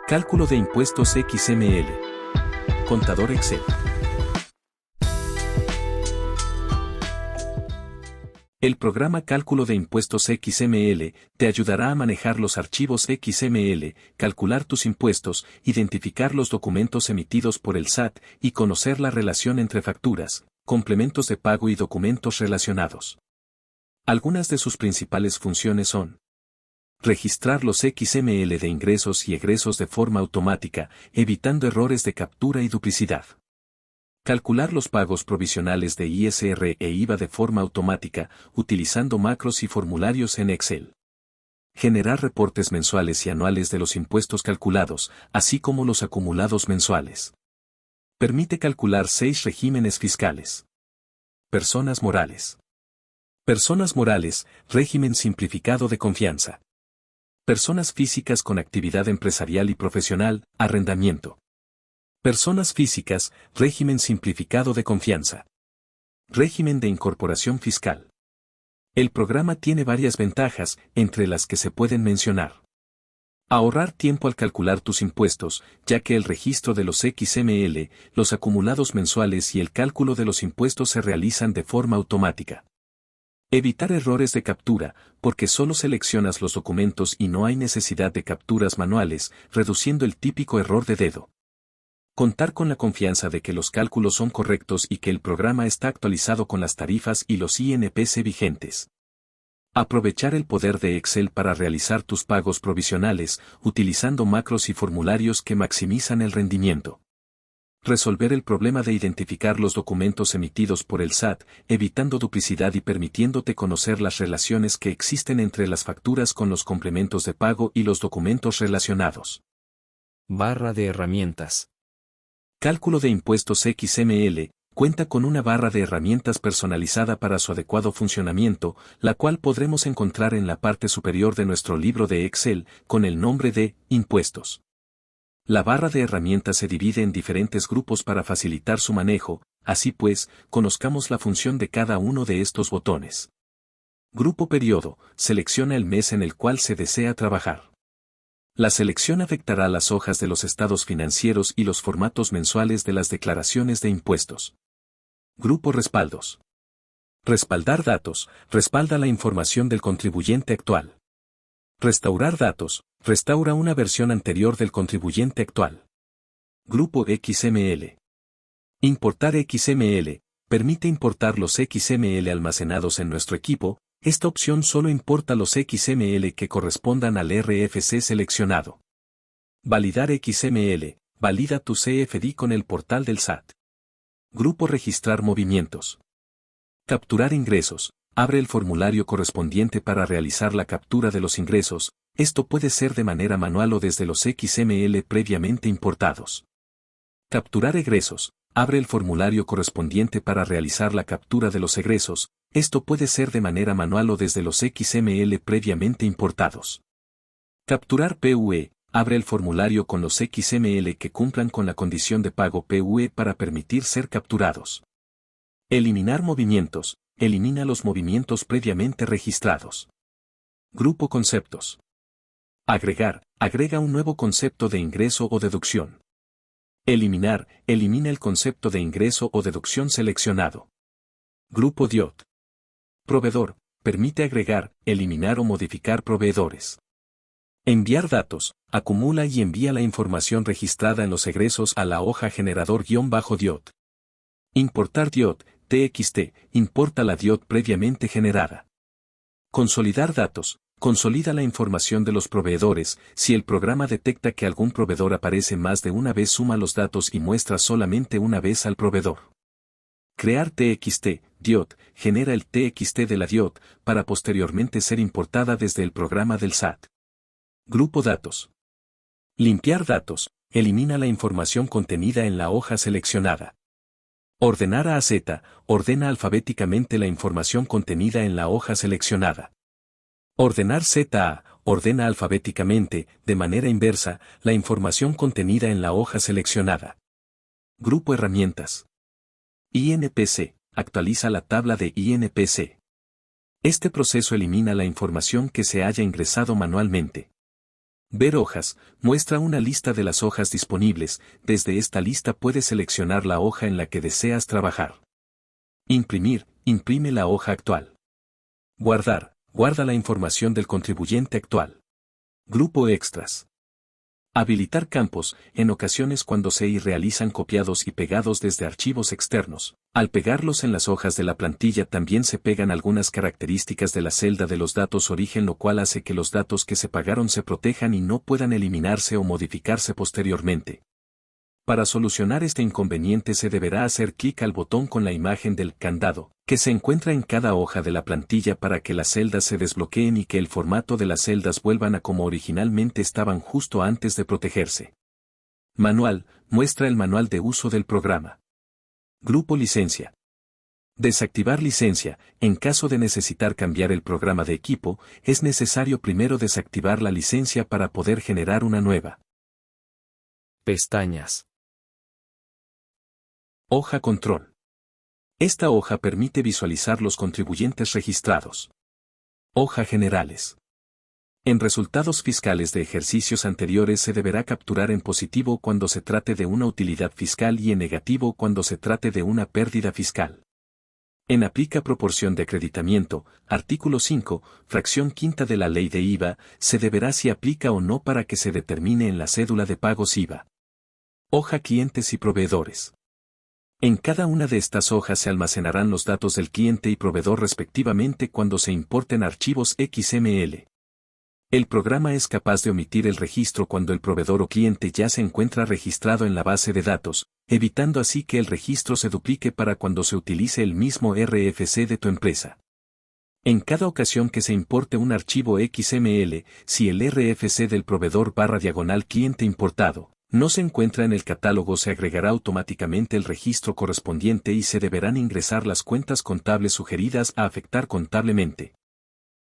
Cálculo de impuestos XML. Contador Excel. El programa Cálculo de impuestos XML te ayudará a manejar los archivos XML, calcular tus impuestos, identificar los documentos emitidos por el SAT y conocer la relación entre facturas, complementos de pago y documentos relacionados. Algunas de sus principales funciones son: registrar los XML de ingresos y egresos de forma automática, evitando errores de captura y duplicidad. Calcular los pagos provisionales de ISR e IVA de forma automática, utilizando macros y formularios en Excel. Generar reportes mensuales y anuales de los impuestos calculados, así como los acumulados mensuales. Permite calcular 6 regímenes fiscales. Personas morales. Personas morales, régimen simplificado de confianza. Personas físicas con actividad empresarial y profesional, arrendamiento. Personas físicas, régimen simplificado de confianza. Régimen de incorporación fiscal. El programa tiene varias ventajas, entre las que se pueden mencionar: ahorrar tiempo al calcular tus impuestos, ya que el registro de los XML, los acumulados mensuales y el cálculo de los impuestos se realizan de forma automática. Evitar errores de captura, porque solo seleccionas los documentos y no hay necesidad de capturas manuales, reduciendo el típico error de dedo. Contar con la confianza de que los cálculos son correctos y que el programa está actualizado con las tarifas y los INPC vigentes. Aprovechar el poder de Excel para realizar tus pagos provisionales, utilizando macros y formularios que maximizan el rendimiento. Resolver el problema de identificar los documentos emitidos por el SAT, evitando duplicidad y permitiéndote conocer las relaciones que existen entre las facturas con los complementos de pago y los documentos relacionados. Barra de herramientas. Cálculo de impuestos XML cuenta con una barra de herramientas personalizada para su adecuado funcionamiento, la cual podremos encontrar en la parte superior de nuestro libro de Excel, con el nombre de Impuestos. La barra de herramientas se divide en diferentes grupos para facilitar su manejo, así pues, conozcamos la función de cada uno de estos botones. Grupo Periodo: selecciona el mes en el cual se desea trabajar. La selección afectará las hojas de los estados financieros y los formatos mensuales de las declaraciones de impuestos. Grupo Respaldos. Respaldar datos: respalda la información del contribuyente actual. Restaurar datos: restaura una versión anterior del contribuyente actual. Grupo XML. Importar XML: permite importar los XML almacenados en nuestro equipo. Esta opción solo importa los XML que correspondan al RFC seleccionado. Validar XML: valida tu CFDI con el portal del SAT. Grupo Registrar movimientos. Capturar ingresos: abre el formulario correspondiente para realizar la captura de los ingresos. Esto puede ser de manera manual o desde los XML previamente importados. Capturar egresos: abre el formulario correspondiente para realizar la captura de los egresos. Esto puede ser de manera manual o desde los XML previamente importados. Capturar PUE: abre el formulario con los XML que cumplan con la condición de pago PUE para permitir ser capturados. Eliminar movimientos: elimina los movimientos previamente registrados. Grupo Conceptos. Agregar: agrega un nuevo concepto de ingreso o deducción. Eliminar: elimina el concepto de ingreso o deducción seleccionado. Grupo DIOT. Proveedor: permite agregar, eliminar o modificar proveedores. Enviar datos: acumula y envía la información registrada en los egresos a la hoja generador-DIOT. Importar DIOT, TXT: importa la DIOT previamente generada. Consolidar datos: consolida la información de los proveedores. Si el programa detecta que algún proveedor aparece más de una vez, suma los datos y muestra solamente una vez al proveedor. Crear TXT: DIOT genera el TXT de la DIOT para posteriormente ser importada desde el programa del SAT. Grupo Datos. Limpiar datos: elimina la información contenida en la hoja seleccionada. Ordenar A a Z: ordena alfabéticamente la información contenida en la hoja seleccionada. Ordenar Z a: ordena alfabéticamente, de manera inversa, la información contenida en la hoja seleccionada. Grupo Herramientas. INPC: actualiza la tabla de INPC. Este proceso elimina la información que se haya ingresado manualmente. Ver hojas, muestra una lista de las hojas disponibles, desde esta lista puedes seleccionar la hoja en la que deseas trabajar. Imprimir, imprime la hoja actual. Guardar, guarda la información del contribuyente actual. Grupo extras. Habilitar campos, en ocasiones cuando se realizan copiados y pegados desde archivos externos. Al pegarlos en las hojas de la plantilla también se pegan algunas características de la celda de los datos origen, lo cual hace que los datos que se pagaron se protejan y no puedan eliminarse o modificarse posteriormente. Para solucionar este inconveniente se deberá hacer clic al botón con la imagen del candado, que se encuentra en cada hoja de la plantilla para que las celdas se desbloqueen y que el formato de las celdas vuelvan a como originalmente estaban justo antes de protegerse. Manual, muestra el manual de uso del programa. Grupo licencia. Desactivar licencia, en caso de necesitar cambiar el programa de equipo, es necesario primero desactivar la licencia para poder generar una nueva. Pestañas. Hoja control. Esta hoja permite visualizar los contribuyentes registrados. Hoja generales. En resultados fiscales de ejercicios anteriores se deberá capturar en positivo cuando se trate de una utilidad fiscal y en negativo cuando se trate de una pérdida fiscal. En aplica proporción de acreditamiento, artículo 5, fracción quinta de la ley de IVA, se deberá si aplica o no para que se determine en la cédula de pagos IVA. Hoja clientes y proveedores. En cada una de estas hojas se almacenarán los datos del cliente y proveedor respectivamente cuando se importen archivos XML. El programa es capaz de omitir el registro cuando el proveedor o cliente ya se encuentra registrado en la base de datos, evitando así que el registro se duplique para cuando se utilice el mismo RFC de tu empresa. En cada ocasión que se importe un archivo XML, si el RFC del proveedor / cliente importado no se encuentra en el catálogo, se agregará automáticamente el registro correspondiente y se deberán ingresar las cuentas contables sugeridas a afectar contablemente.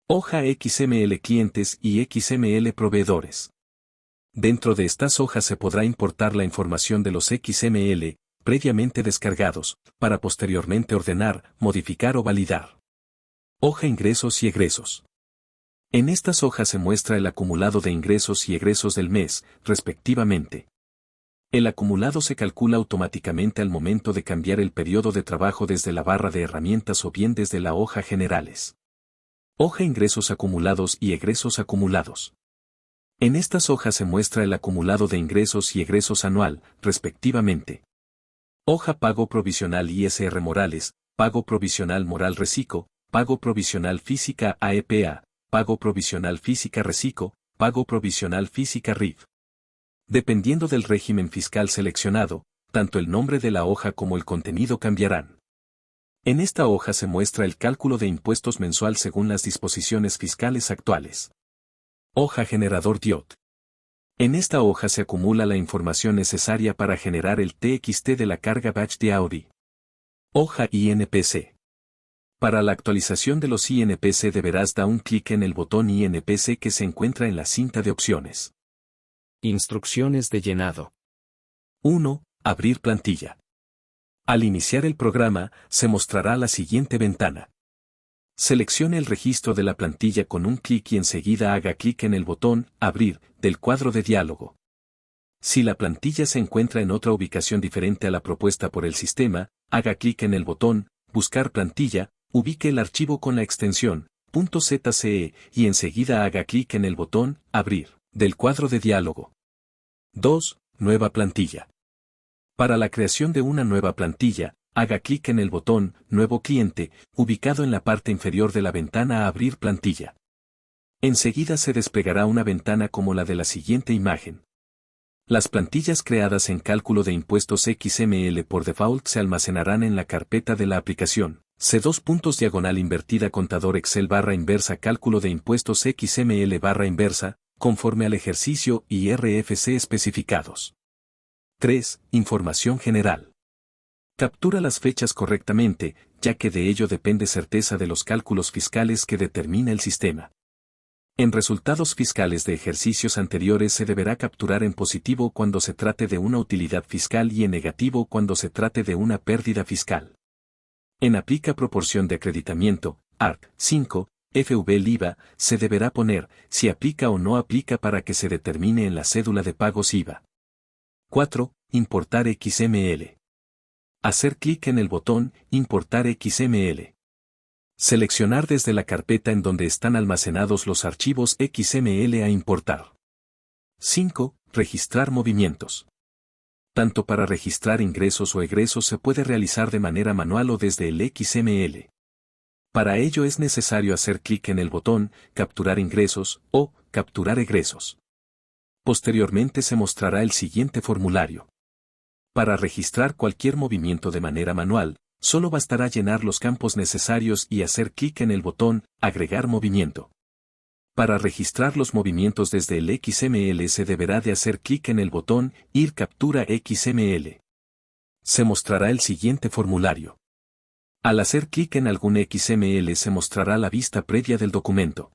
Hoja XML clientes y XML proveedores. Dentro de estas hojas se podrá importar la información de los XML, previamente descargados, para posteriormente ordenar, modificar o validar. Hoja ingresos y egresos. En estas hojas se muestra el acumulado de ingresos y egresos del mes, respectivamente. El acumulado se calcula automáticamente al momento de cambiar el periodo de trabajo desde la barra de herramientas o bien desde la hoja generales. Hoja ingresos acumulados y egresos acumulados. En estas hojas se muestra el acumulado de ingresos y egresos anual, respectivamente. Hoja pago provisional ISR Morales, pago provisional Moral Recico, pago provisional física AEPA, pago provisional física Recico, pago provisional física RIF. Dependiendo del régimen fiscal seleccionado, tanto el nombre de la hoja como el contenido cambiarán. En esta hoja se muestra el cálculo de impuestos mensual según las disposiciones fiscales actuales. Hoja generador DIOT. En esta hoja se acumula la información necesaria para generar el TXT de la carga batch de Audi. Hoja INPC. Para la actualización de los INPC deberás dar un clic en el botón INPC que se encuentra en la cinta de opciones. Instrucciones de llenado. 1. Abrir plantilla. Al iniciar el programa, se mostrará la siguiente ventana. Seleccione el registro de la plantilla con un clic y enseguida haga clic en el botón Abrir del cuadro de diálogo. Si la plantilla se encuentra en otra ubicación diferente a la propuesta por el sistema, haga clic en el botón Buscar plantilla, ubique el archivo con la extensión .zce y enseguida haga clic en el botón Abrir del cuadro de diálogo. 2. Nueva plantilla. Para la creación de una nueva plantilla, haga clic en el botón Nuevo cliente, ubicado en la parte inferior de la ventana Abrir plantilla. Enseguida se desplegará una ventana como la de la siguiente imagen. Las plantillas creadas en cálculo de impuestos XML por default se almacenarán en la carpeta de la aplicación. C2./invertida contador Excel /inversa cálculo de impuestos XML /inversa, conforme al ejercicio y RFC especificados. 3. Información general. Captura las fechas correctamente, ya que de ello depende certeza de los cálculos fiscales que determina el sistema. En resultados fiscales de ejercicios anteriores se deberá capturar en positivo cuando se trate de una utilidad fiscal y en negativo cuando se trate de una pérdida fiscal. En aplica proporción de acreditamiento, ARC 5, FV el IVA, se deberá poner si aplica o no aplica para que se determine en la cédula de pagos IVA. 4. Importar XML. Hacer clic en el botón Importar XML. Seleccionar desde la carpeta en donde están almacenados los archivos XML a importar. 5. Registrar movimientos. Tanto para registrar ingresos o egresos se puede realizar de manera manual o desde el XML. Para ello es necesario hacer clic en el botón Capturar ingresos o Capturar egresos. Posteriormente se mostrará el siguiente formulario. Para registrar cualquier movimiento de manera manual, solo bastará llenar los campos necesarios y hacer clic en el botón Agregar movimiento. Para registrar los movimientos desde el XML se deberá de hacer clic en el botón Ir Captura XML. Se mostrará el siguiente formulario. Al hacer clic en algún XML se mostrará la vista previa del documento.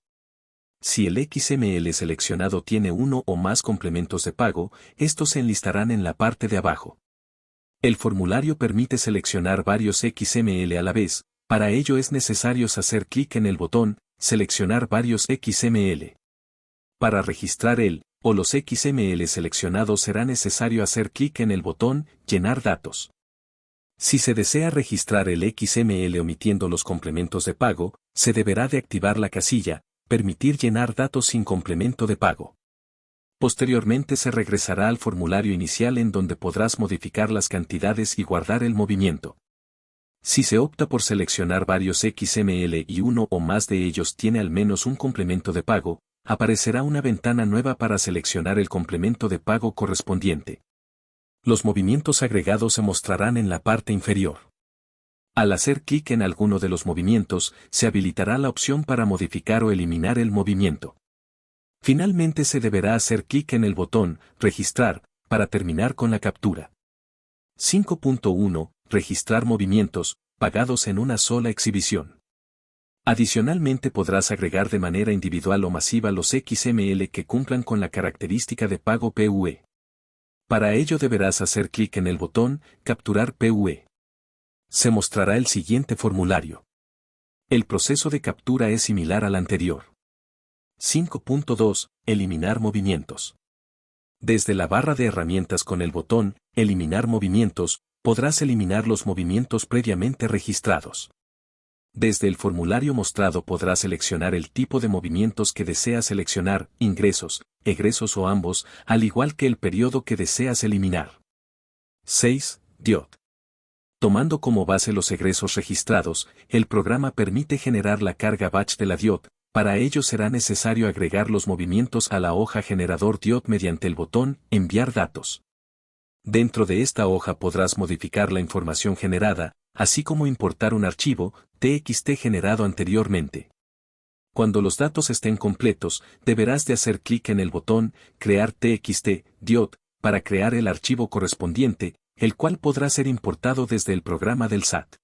Si el XML seleccionado tiene uno o más complementos de pago, estos se enlistarán en la parte de abajo. El formulario permite seleccionar varios XML a la vez, para ello es necesario hacer clic en el botón Seleccionar varios XML. Para registrar el o los XML seleccionados será necesario hacer clic en el botón Llenar datos. Si se desea registrar el XML omitiendo los complementos de pago, se deberá de activar la casilla Permitir llenar datos sin complemento de pago. Posteriormente se regresará al formulario inicial en donde podrás modificar las cantidades y guardar el movimiento. Si se opta por seleccionar varios XML y uno o más de ellos tiene al menos un complemento de pago, aparecerá una ventana nueva para seleccionar el complemento de pago correspondiente. Los movimientos agregados se mostrarán en la parte inferior. Al hacer clic en alguno de los movimientos, se habilitará la opción para modificar o eliminar el movimiento. Finalmente se deberá hacer clic en el botón Registrar, para terminar con la captura. 5.1. Registrar movimientos, pagados en una sola exhibición. Adicionalmente podrás agregar de manera individual o masiva los XML que cumplan con la característica de pago PUE. Para ello deberás hacer clic en el botón Capturar PUE. Se mostrará el siguiente formulario. El proceso de captura es similar al anterior. 5.2. Eliminar movimientos. Desde la barra de herramientas con el botón Eliminar movimientos, podrás eliminar los movimientos previamente registrados. Desde el formulario mostrado podrás seleccionar el tipo de movimientos que deseas seleccionar, ingresos, egresos o ambos, al igual que el periodo que deseas eliminar. 6. DIOT. Tomando como base los egresos registrados, el programa permite generar la carga batch de la DIOT. Para ello será necesario agregar los movimientos a la hoja generador DIOT mediante el botón Enviar datos. Dentro de esta hoja podrás modificar la información generada, así como importar un archivo TXT generado anteriormente. Cuando los datos estén completos, deberás de hacer clic en el botón Crear TXT DIOT para crear el archivo correspondiente, el cual podrá ser importado desde el programa del SAT.